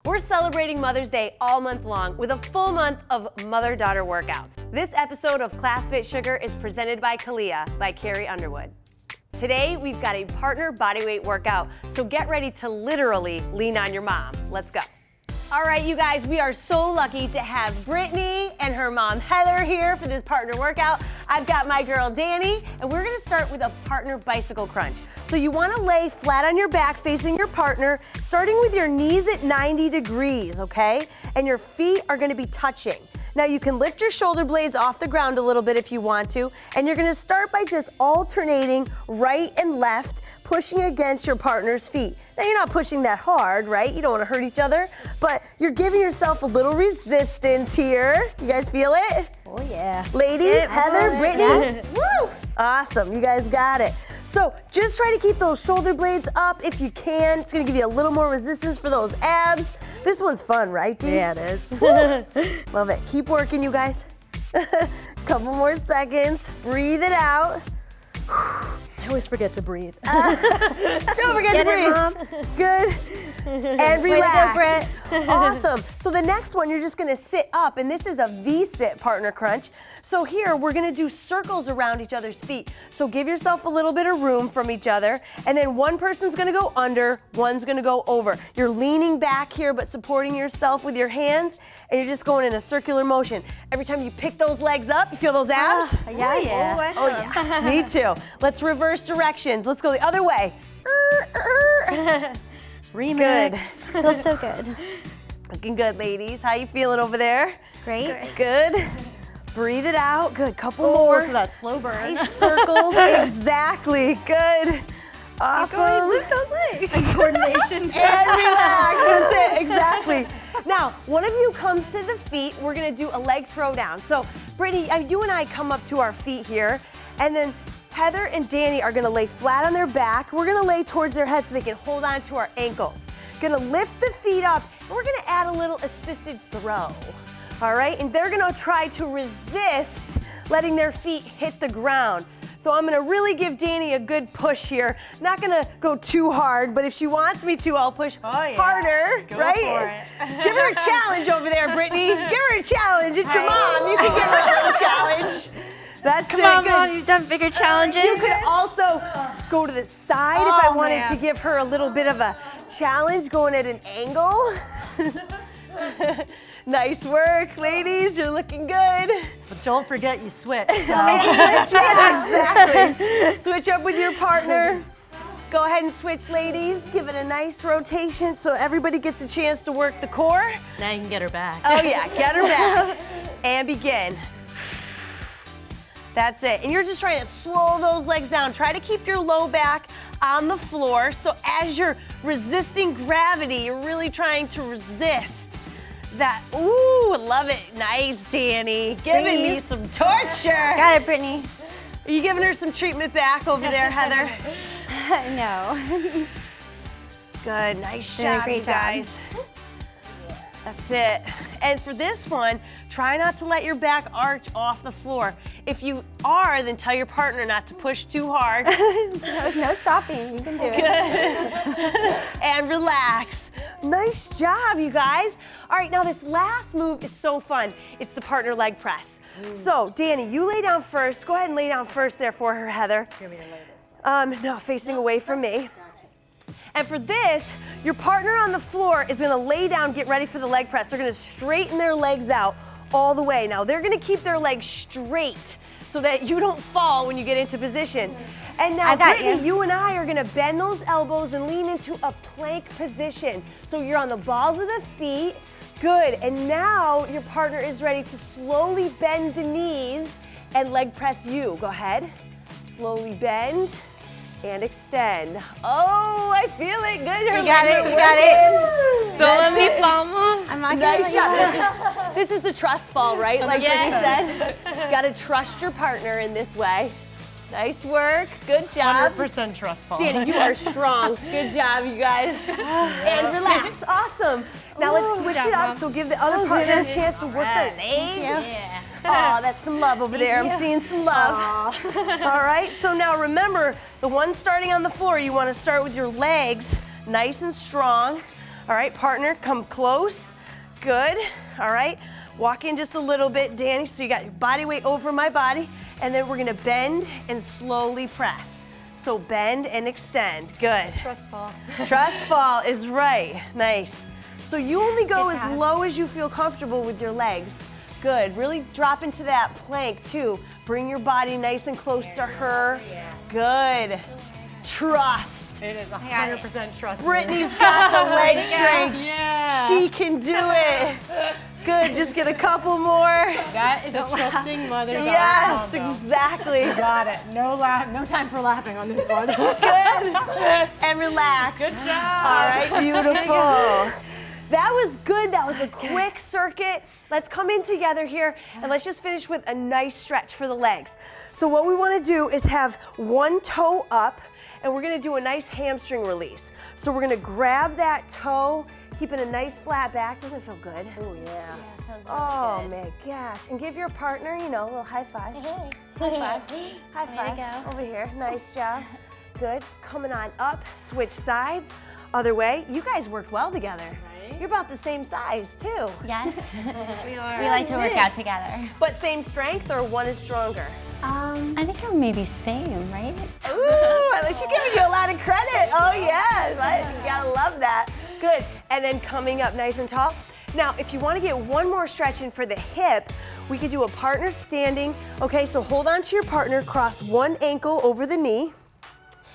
We're celebrating Mother's Day all month long with a full month of mother-daughter workouts. This episode of Class FitSugar is presented by CALIA by Carrie Underwood. Today, we've got a partner bodyweight workout, so get ready to literally lean on your mom. Let's go. All right, you guys, we are so lucky to have Brittany and her mom Heather here for this partner workout. I've got my girl Danny, and we're gonna start with a partner bicycle crunch. So you wanna lay flat on your back facing your partner, starting with your knees at 90 degrees, okay? And your feet are gonna be touching. Now you can lift your shoulder blades off the ground a little bit if you want to, and you're gonna start by just alternating right and left, pushing against your partner's feet. Now you're not pushing that hard, right? You don't wanna hurt each other, but you're giving yourself a little resistance here. You guys feel it? Oh yeah. Ladies, Heather, Brittany, yes. Woo! Awesome, you guys got it. So just try to keep those shoulder blades up if you can. It's gonna give you a little more resistance for those abs. This one's fun, right, Dee? Yeah, it is. Love it. Keep working, you guys. Couple more seconds. Breathe it out. I always forget to breathe. Don't forget to breathe. Mom. Good. And relax. Way to go, Britt. Awesome. So the next one, you're just gonna sit up, and this is a V-sit partner crunch. So here, we're gonna do circles around each other's feet. So give yourself a little bit of room from each other, and then one person's gonna go under, one's gonna go over. You're leaning back here, but supporting yourself with your hands, and you're just going in a circular motion. Every time you pick those legs up, you feel those abs? Yeah. Oh yeah, me too. Let's reverse directions. Let's go the other way. Remix. Feels so good. Looking good, ladies. How you feeling over there? Great. Good. Breathe it out. Good. Couple more. So that slow burn. Nice circles. Exactly. Good. Awesome. Lift those legs. Coordination. And relax. That's it. Exactly. Now, one of you comes to the feet. We're gonna do a leg throw down. So, Brittany, you and I come up to our feet here, and then Heather and Danny are gonna lay flat on their back. We're gonna lay towards their head so they can hold on to our ankles. Gonna lift the feet up, and we're gonna add a little assisted throw. All right, and they're gonna try to resist letting their feet hit the ground. So I'm gonna really give Danny a good push here. Not gonna go too hard, but if she wants me to, I'll push harder, Go right? for it. Give her a challenge over there, Brittany. Give her a challenge. It's your mom. You can give her a challenge. That's Come it. on, Good. Mom, you've done bigger challenges. You could also go to the side if I wanted to give her a little bit of a challenge, going at an angle. Nice work, ladies. You're looking good. But don't forget you switch. So. Yeah, exactly. Switch up with your partner. Go ahead and switch, ladies. Give it a nice rotation so everybody gets a chance to work the core. Now you can get her back. Oh yeah, get her back. And begin. That's it. And you're just trying to slow those legs down. Try to keep your low back on the floor. So as you're resisting gravity, you're really trying to resist that. Ooh, love it. Nice, Danny. Giving me some torture. Got it, Brittany. Are you giving her some treatment back over there, Heather? No. Good, nice Doing a job, great you guys. That's it. And for this one, try not to let your back arch off the floor. If you are, then tell your partner not to push too hard. No stopping. You can do it. Good. And relax. Nice job, you guys. All right, now this last move is so fun. It's the partner leg press. So, Danny, you lay down first. Go ahead and lay down first there for her, Heather. You want me to lay this way? No, facing away from me. And for this, your partner on the floor is gonna lay down, get ready for the leg press. They're gonna straighten their legs out all the way. Now, they're gonna keep their legs straight so that you don't fall when you get into position. And now, Brittany, you and I are gonna bend those elbows and lean into a plank position. So you're on the balls of the feet. Good, and now your partner is ready to slowly bend the knees and leg press you. Go ahead, slowly bend and extend. Oh, I feel it, good. You got it, you got it. Don't let me fall, Mom. I'm not Nice gonna shot. This is the trust fall, right? Like Brittany said. Gotta trust your partner in this way. Nice work, good job. 100% trustful. Danny, you are strong. Good job, you guys. And relax, awesome. Now let's switch it up, so give the other partner a chance to work their legs. Yeah. Oh, that's some love over there. I'm seeing some love. All right, so now remember, the one starting on the floor, you want to start with your legs nice and strong. All right, partner, come close. Good. All right, walk in just a little bit, Danny, so you got your body weight over my body, and then we're gonna bend and slowly press. So bend and extend, good. Trust fall. Trust fall is right, nice. So you only go Good as job. low as you feel comfortable with your legs. Good, really drop into that plank too. Bring your body nice and close to her. Good. Trust. It is 100% trust. Brittany's got the leg strength. Yeah. She can do it. Good, just get a couple more. That is a trusting mother-daughter Yes, combo. exactly. Got it. No time for laughing on this one. Good. And relax. Good job. All right, beautiful. That was good. That was a quick circuit. Let's come in together here and let's just finish with a nice stretch for the legs. So what we want to do is have one toe up and we're going to do a nice hamstring release. So we're going to grab that toe, keeping a nice flat back. Doesn't it feel good? Oh, yeah. Oh my gosh. And give your partner, you know, a little high five. High five. High five. go. Over here. Nice job. Good. Coming on up. Switch sides. Other way. You guys worked well together. Right? You're about the same size too. Yes. We We like to work out together. But same strength or one is stronger? I think we're maybe same, right? Ooh, she's giving you a lot of credit. Oh yeah, right? You gotta love that. Good, and then coming up nice and tall. Now, if you wanna get one more stretch in for the hip, we could do a partner standing. Okay, so hold on to your partner, cross one ankle over the knee.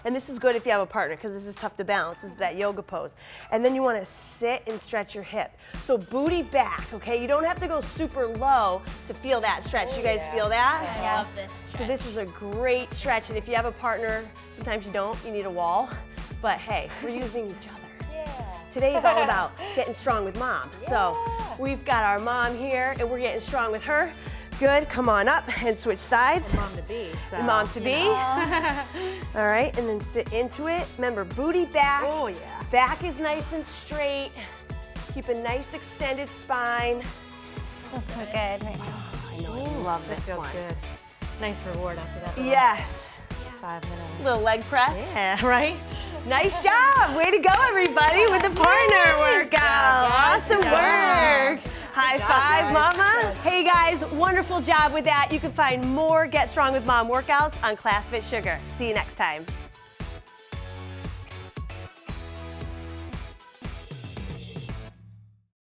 And this is good if you have a partner because this is tough to balance. This is that yoga pose. And then you want to sit and stretch your hip. So booty back, okay? You don't have to go super low to feel that stretch. You guys feel that? I love this So this is a great stretch. And if you have a partner, sometimes you don't, you need a wall. But hey, we're using each other. Today is all about getting strong with mom. So we've got our mom here and we're getting strong with her. Good, come on up and switch sides. Mom to be. So, Mom to be. All right, and then sit into it. Remember, booty back. Oh, yeah. Back is nice and straight. Keep a nice extended spine. Feels so good right now. I know, I love This this feels one. good. Nice reward after that. Yes. 5 minutes. Little leg press. Yeah, right? Nice job. Way to go, everybody, with the partner workout. Awesome Good job. work. High job, five, guys. mama. Yes. Hey, guys, wonderful job with that. You can find more Get Strong with Mom workouts on Class FitSugar. See you next time.